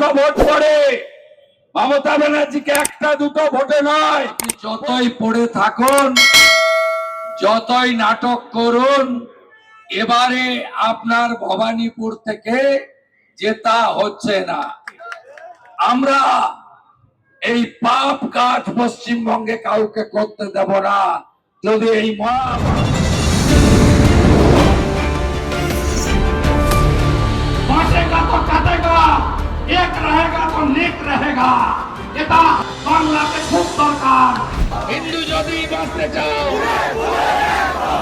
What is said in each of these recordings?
লক্ষ ভোট পড়ে মমতা ব্যানার্জিকে একটা দুটো ভোটে নয়। যতই পড়ে থাকুন, যতই নাটক করুন, এবারে আপনার ভবানীপুর থেকে জেতা হচ্ছে না। আমরা এই পাপ কাজ পশ্চিমবঙ্গে কাউকে করতে দেব না। যদি এই बांटेगा तो काटेगा, एक रहेगा तो नेक रहेगा। এটা বাংলাতে খুব দরকার। হিন্দু যদি বাঁচতে চাও,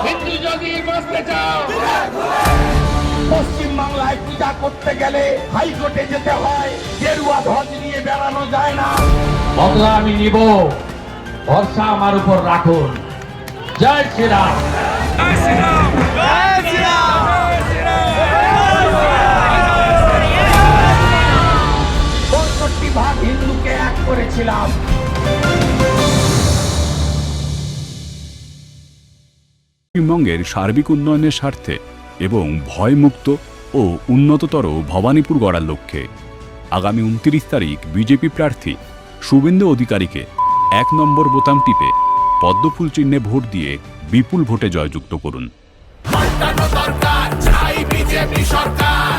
হিন্দু যদি বাঁচতে চাও, পশ্চিম বাংলায় পূজা করতে গেলে হাইকোর্টে যেতে হয়, গেরুয়া ধ্বজ নিয়ে বেড়ানো যায় না। বদলা আমি নিব, ভরসা আমার উপর রাখুন। জয় শ্রীরাম। জয় শ্রীরাম। জয় শ্রীরাম। ৬৫ ভাগ হিন্দুকে এক করেছিলাম। পশ্চিমবঙ্গের সার্বিক উন্নয়নের স্বার্থে এবং ভয়মুক্ত ও উন্নততর ভবানীপুর গড়ার লক্ষ্যে আগামী ২৯ তারিখ বিজেপি প্রার্থী শুভেন্দু অধিকারীকে ১ নম্বর বোতাম টিপে পদ্মফুল চিহ্নে ভোট দিয়ে বিপুল ভোটে জয়যুক্ত করুন। পাল্টানো দরকার, চাই বিজেপি সরকার।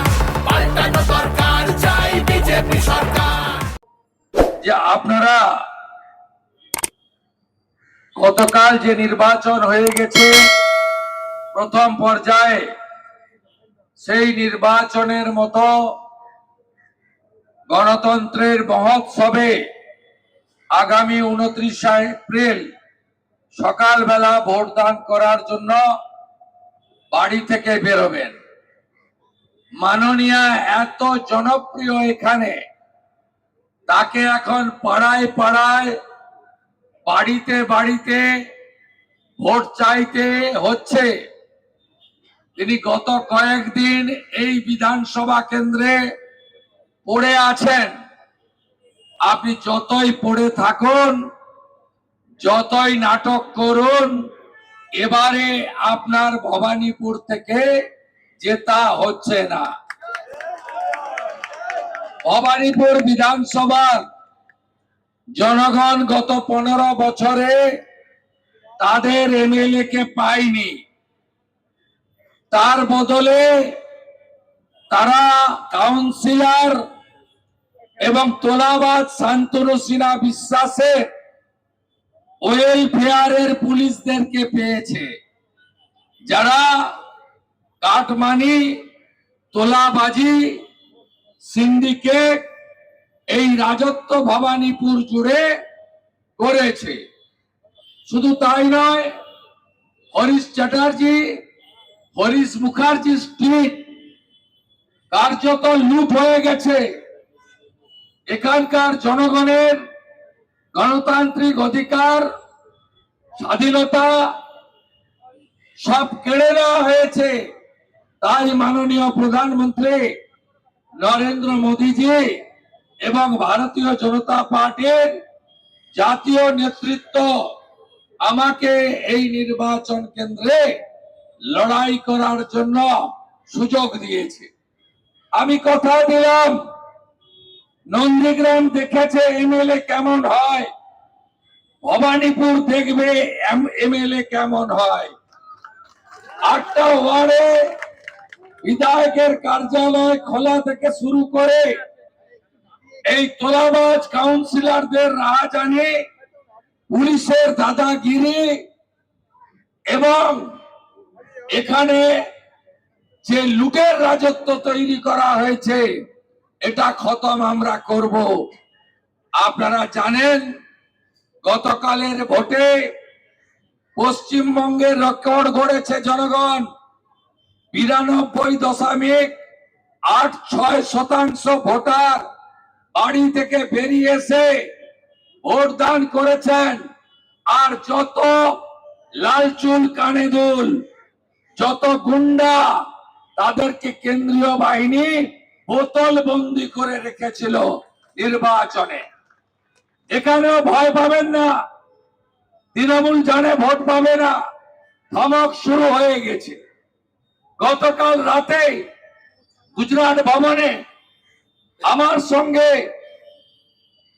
পাল্টানো দরকার, চাই বিজেপি সরকার। যে আপনারা গতকাল যে নির্বাচন হয়ে গেছে প্রথম পর্যায়ে, সেই নির্বাচনের মতো গণতন্ত্রের মহোৎসবে আগামী ২৯ এপ্রিল সকালবেলা ভোটদান করার জন্য বাড়ি থেকে বেরোবেন। মাননীয়া এত জনপ্রিয় এখানে, তাকে এখন পাড়ায় পাড়ায়, বাড়িতে বাড়িতে ভোট চাইতে হচ্ছে। তিনি গত কয়েকদিন এই বিধানসভা কেন্দ্রে পড়ে আছেন। আপনি যতই পড়ে থাকুন, যতই নাটক করুন, এবারে আপনার ভবানীপুর থেকে জেতা হচ্ছে না। ভবানীপুর বিধানসভার জনগণ গত 15 বছরে তাদের এমএলএ কে পায়নি। তার বদলে তারা কাউন্সিলর এবং তোলাবাজ শান্তনু সিনহা বিশ্বাসের ওয়েলফেয়ারের পুলিশদেরকে পেয়েছে, যারা কাটমানি, তোলাবাজি, সিন্ডিকেট এই রাজত্ব ভবানীপুর জুড়ে করেছে। শুধু তাই নয়, হরিশ চ্যাটার্জি, হরিশ মুখার্জি স্ট্রিট কার্যত লুট হয়ে গেছে। এখানকার জনগণের গণতান্ত্রিক অধিকার, স্বাধীনতা সব কেড়ে নেওয়া হয়েছে। তাই মাননীয় প্রধানমন্ত্রী নরেন্দ্র মোদীজি এবং ভারতীয় জনতা পার্টির জাতীয় নেতৃত্ব আমাকে এই নির্বাচন কেন্দ্রে লড়াই করার জন্য সুযোগ দিয়েছে। আমি কথা দিলাম, নন্দীগ্রাম দেখেছে এমএলএ কেমন হয়, ভবানীপুর দেখবে এমএলএ কেমন হয়। 8টা ওয়ার্ডে বিধায়কের কার্যালয় খোলা থেকে শুরু করে এই তোলাবাজ কাউন্সিলরদের রাহাজানি, পুলিশের দাদাগিরি এবং এখানে যে লুটের রাজত্ব তৈরি করা হয়েছে, এটা খতম আমরা করব। আপনারা জানেন, গতকালের ভোটে পশ্চিমবঙ্গের রেকর্ড গড়েছে জনগণ। 92.86% ভোটার বাড়ি থেকে বেরিয়ে এসে ভোটদান করেছেন। আর যত লালচুল কানে দুল, যত গুন্ডা, তাদেরকে কেন্দ্রীয় বাহিনী বোতল বন্দি করে রেখেছিল নির্বাচনে। এখানেও ভয় পাবেন না, তৃণমূল জানে ভোট পাবে না। ধমক শুরু হয়ে গেছে। গতকাল রাতে গুজরাট ভবনে আমার সঙ্গে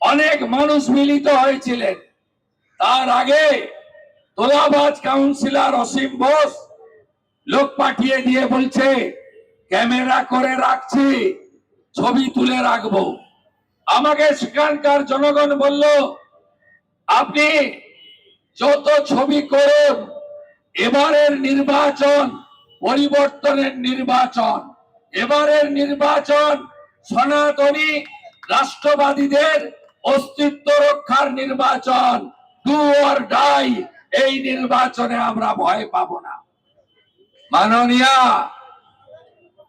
অনেক মানুষ মিলিত হয়েছিলেন। তার আগে তোলাবাজ কাউন্সিলর অসীম বোস লোক পাঠিয়ে দিয়ে বলছে ক্যামেরা করে রাখছি, ছবি তুলে রাখবো। আমাকে সেখানকার জনগণ বলল আপনি যত ছবি করুন, এবারের নির্বাচন পরিবর্তনের নির্বাচন, এবারের নির্বাচন সনাতনী রাষ্ট্রবাদীদের অস্তিত্ব রক্ষার নির্বাচন, ডু অর ডাই। এই নির্বাচনে আমরা ভয় পাবো না। মাননীয়া,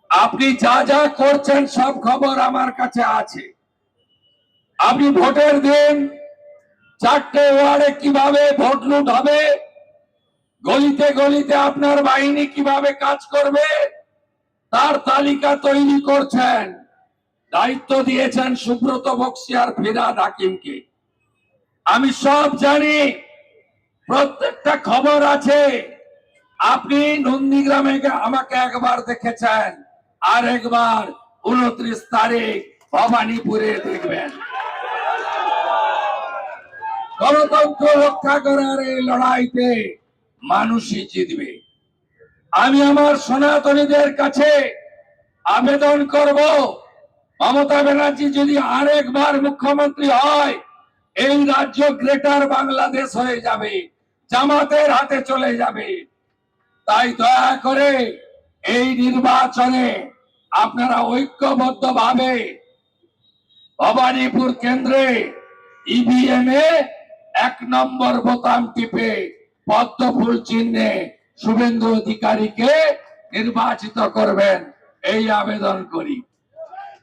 আপনি যা যা করছেন সব খবর আমার কাছে আছে। আপনি ভোটের দিন 4টে ওয়ার্ডে কিভাবে ভোট লুট হবে, গলিতে গলিতে আপনার বাহিনী কিভাবে কাজ করবে তার তালিকা তৈরি করছেন। দায়িত্ব দিয়েছেন সুব্রত বক্সী আর ফিরহাদ হাকিমকে। আমি সব জানি, প্রত্যেকটা খবর আছে। আপনি নন্দীগ্রামে আমাকে একবার দেখেছেন, আর একবার 29 তারিখ ভবানীপুরে দেখবেন। গণতন্ত্র রক্ষা করার এই লড়াইতে মানুষই জিতবে। আমি আমার সনাতনীদের কাছে আবেদন করব, মমতা ব্যানার্জি যদি আরেকবার মুখ্যমন্ত্রী হয়, এই রাজ্য গ্রেটার বাংলাদেশ হয়ে যাবে, জামাতের হাতে চলে যাবে। তাই দয়া করে এই নির্বাচনে আপনারা ঐক্যবদ্ধভাবে ভবানীপুর কেন্দ্রে ইভিএম এ 1 নম্বর বোতাম টিপে পদ্ম ফুল চিহ্নে শুভেন্দু অধিকারীকে নির্বাচিত করবেন, এই আবেদন করি।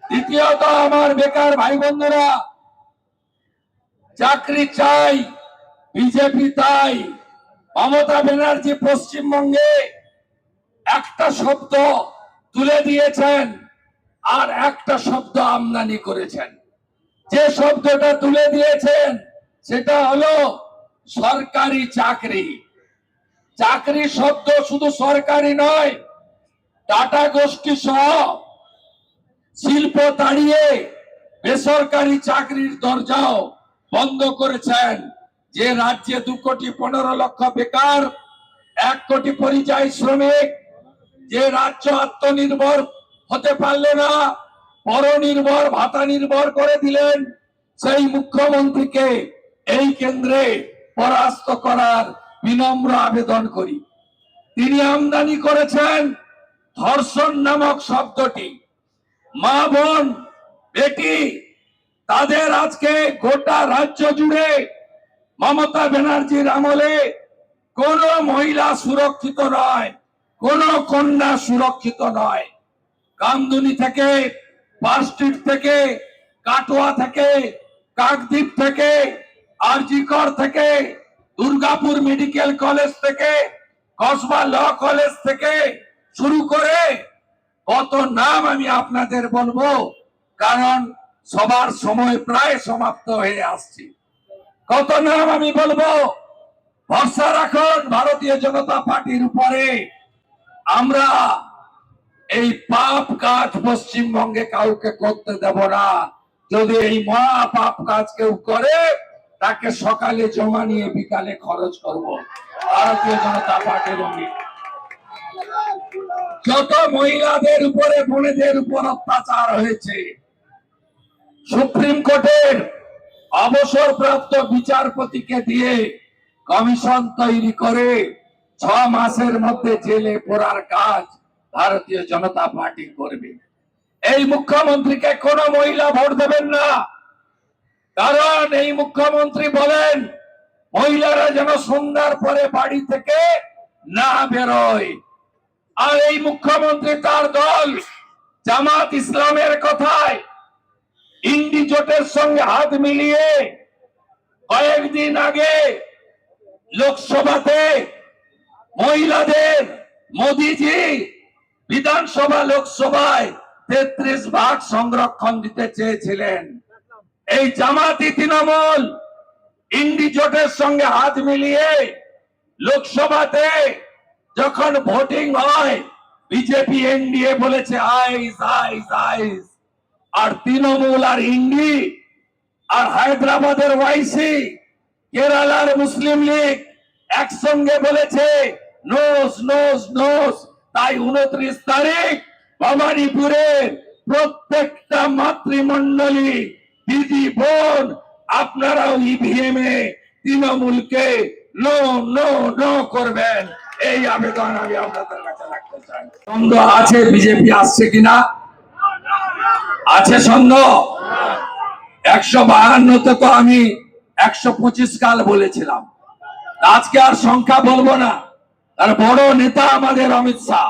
দ্বিতীয়ত, আমার বেকার ভাই বন্ধুরা, চাকরি চাই, বিজেপি তাই। মমতা ব্যানার্জি পশ্চিমবঙ্গে একটা শব্দ তুলে দিয়েছেন আর একটা শব্দ আমদানি করেছেন। যে শব্দটা তুলে দিয়েছেন সেটা হলো সরকারি চাকরি। চাকরি শব্দ শুধু সরকারি নয়, টাটা গোষ্ঠী সহ শিল্প তাড়িয়ে বেসরকারি চাকরির দরজাও বন্ধ করেছেন। যে রাজ্যে 2,15,00,000 বেকার, 1 কোটি পরিযায়ী শ্রমিক, যে রাজ্য আত্মনির্ভর হতে পারলো না, পরনির্ভর ভাতা নির্ভর করে দিলেন, সেই মুখ্যমন্ত্রীকে এই কেন্দ্রে পরাস্ত করার বিনম্র আবেদন করি। তিনি আমদানি করেছেন ধর্ষণ নামক শব্দটি। মা বোন বেটি তাদের আজকে গোটা রাজ্য জুড়ে মমতা ব্যানার্জির আমলে কোন মহিলা সুরক্ষিত নয়, কোন কন্যা সুরক্ষিত নয়। কামদুনি থেকে, পার্কস্ট্রিট থেকে, কাটোয়া থেকে, কাকদ্বীপ থেকে, আরজিকর থেকে, দুর্গাপুর মেডিকেল কলেজ থেকে, কসবা ল কলেজ থেকে শুরু করে কত নাম আমি আপনাদের বলবো, কারণ সবার সময় প্রায় সমাপ্ত হয়ে আসছে। কত নাম আমি বলবো। ভরসা রাখুন ভারতীয় জনতা পার্টির উপরে। আমরা এই পাপ কাজ পশ্চিমবঙ্গে কাউকে করতে দেব না। যদি এই মহা পাপ কাজ কেউ করে, তাকে সকালে জমা নিয়ে বিকালে খরচ করব। ভারতীয় জনতা পার্টির অঙ্গীকার। যত মহিলাদের উপরে, বোনেদের উপর অত্যাচার হয়েছে, সুপ্রিম কোর্টের অবসরপ্রাপ্ত বিচারপতিকে দিয়ে কমিশন তৈরি করে 6 মাসের মধ্যে জেলে পোড়ার কাজ ভারতীয় জনতা পার্টি করবে। এই মুখ্যমন্ত্রীকে কোন মহিলা ভোট দেবেন না, কারণ এই মুখ্যমন্ত্রী বলেন মহিলারা যেন সন্ধ্যার পরে বাড়ি থেকে না বেরোয়। আর এই মুখ্যমন্ত্রী তার দল জামাত ইসলামের কথায় ইন্ডি জোটের সঙ্গে হাত মিলিয়ে কয়েকদিন আগে লোকসভাতে মহিলাদের মোদিজি বিধানসভা লোকসভায় 33 ভাগ সংরক্ষণ দিতে চেয়েছিলেন। এই জামাতি তৃণমূল ইন্ডি জোটের সঙ্গে হাত মিলিয়ে লোকসভাতে যখন ভোটিং হয়, বিজেপি এনডিএ বলেছে আইস আইস আইস, আর তৃণমূল আর ইন্ডি আর হায়দ্রাবাদের ওয়াইসি কেরালার মুসলিম লীগ একসঙ্গে বলেছে নোস নোস নোস। তাই 29 তারিখ ভবানীপুরের প্রত্যেকটা মাতৃমণ্ডলী দিদি বোন আপনারাও ইভিএম এ তৃণমূলকে নো নো নো করবেন, এই আবেদন আমি আপনাদের কাছে রাখতে চাই। সন্দেহ আছে বিজেপি আসছে কিনা? আছে সন্দেহ? 152 তো আমি 125 কাল বলেছিলাম, আজকে আর সংখ্যা বলবো না। তার বড় নেতা আমাদের অমিত শাহ,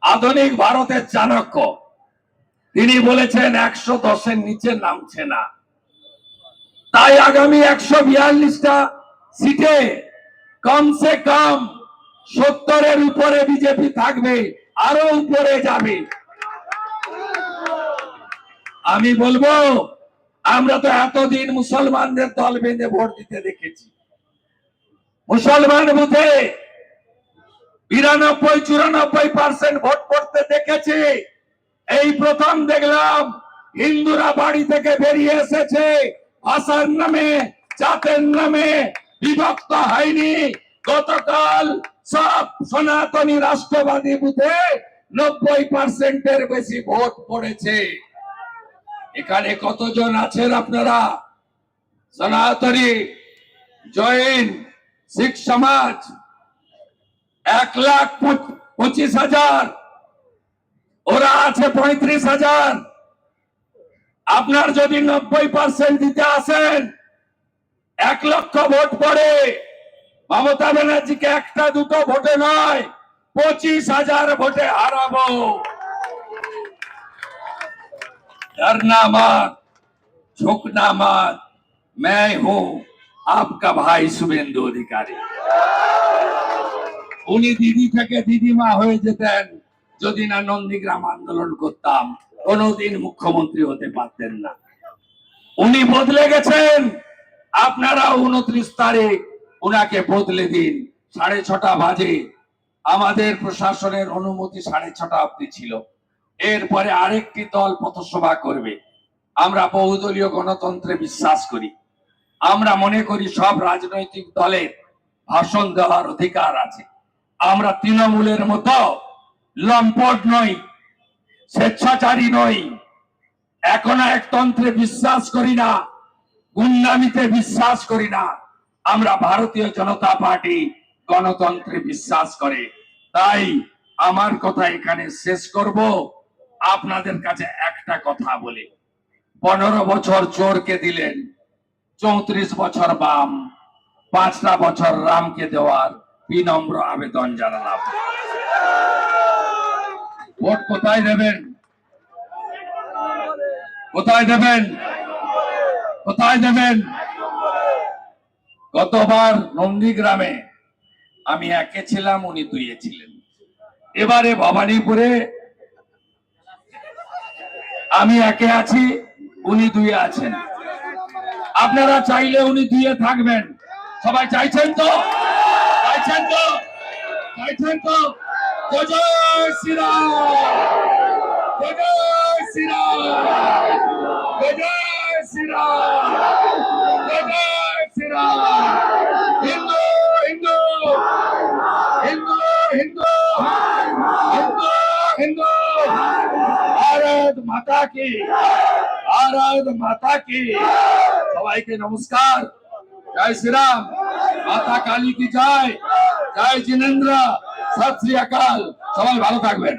আধুনিক ভারতের চাণক্য, তিনি বলেছেন 110-এর নিচে নামছে না। তাই আগামী 142টা সিটে কমসে কম 70-এর উপরে বিজেপি থাকবে, আরো উপরে যাবে। আমি বলবো, আমরা তো এতদিন মুসলমানদের দল বেঁধে ভোট দিতে দেখেছি। মুসলমান বুথে 92-94% ভোট পড়তে দেখেছি। এই প্রথম দেখলাম হিন্দুরা বাড়ি থেকে বেরিয়ে এসেছে, ভাষার নামে জাতের নামে বিভক্ত হয়নি। গতকাল সব সনাতনী রাষ্ট্রবাদী বুথে 90%-এর বেশি ভোট পড়েছে। এখানে কতজন আছেন আপনারা? সনাতনী, জৈন, শিখ সমাজ 1,25,000, ওরা আছে 35,000। আপনার যদি 90% দিতে আসেন, 1 লক্ষ ভোট পড়ে, মমতা ব্যানার্জিকে একটা দুটো ভোটে নয় 25,000 ভোটে হারাবো। डरना मत, झुकना मत, मैं हूं आपका भाई শুভেন্দু অধিকারী। উনি দিদি থেকে দিদিমা হয়ে যেতেন যদি না নন্দীগ্রাম আন্দোলন করতাম, কোনোদিন মুখ্যমন্ত্রী হতে পারতেন না। উনি বদলে গেছেন, আপনারা 29 তারিখ উনাকে বদলে দিন। 6:30 বাজে আমাদের প্রশাসনের অনুমতি 6:30 অবধি ছিল। এরপরে আরেকটি দল পথসভা করবে। আমরা বহুদলীয় গণতন্ত্রে বিশ্বাস করি। আমরা মনে করি সব রাজনৈতিক দলের ভাষণ দেওয়ার অধিকার আছে। আমরা তৃণমূলের মতো লম্পট নই, স্বেচ্ছাচারী নই, এখন একতন্ত্রে বিশ্বাস করি না, গুন্ডামিতে বিশ্বাস করি না। আমরা ভারতীয় জনতা পার্টি গণতন্ত্রে বিশ্বাস করে। তাই আমার কথা এখানে শেষ করব। আপনাদের কাছে একটা কথা বলি, 15 বছর চোরকে দিলেন, 34 বছর বাম, 5টা বছর রামকে দেওয়ার বিনম্র আবেদন জানালাম। ভোট কোথায় দেবেন? কোথায় দেবেন? কোথায় দেবেন? গতবার নন্দীগ্রামে আমি 1-এ ছিলাম, উনি 2-এ ছিলেন। এবারে ভবানীপুরে আমি 1-এ আছি, উনি 2-এ আছেন। আপনারা চাইলে উনি 2-এ থাকবেন। সবাই চাইছেন তো? চাইছেন তো? চাইছেন তো? জয় জয় শ্রীরাম, জয় জয় শ্রীরাম, জয় জয় শ্রীরাম, জয় জয় শ্রীরাম। হিন্দু হিন্দু হিন্দু হিন্দু হিন্দু হিন্দু, ভারত মাতা কি, ভারত মাতা কি। সবাইকে নমস্কার, জয় শ্রীরাম, মাতা কালী কি জয়, জয় জিনেন্দ্র, সত শ্রী আকাল। সবাই ভালো থাকবেন।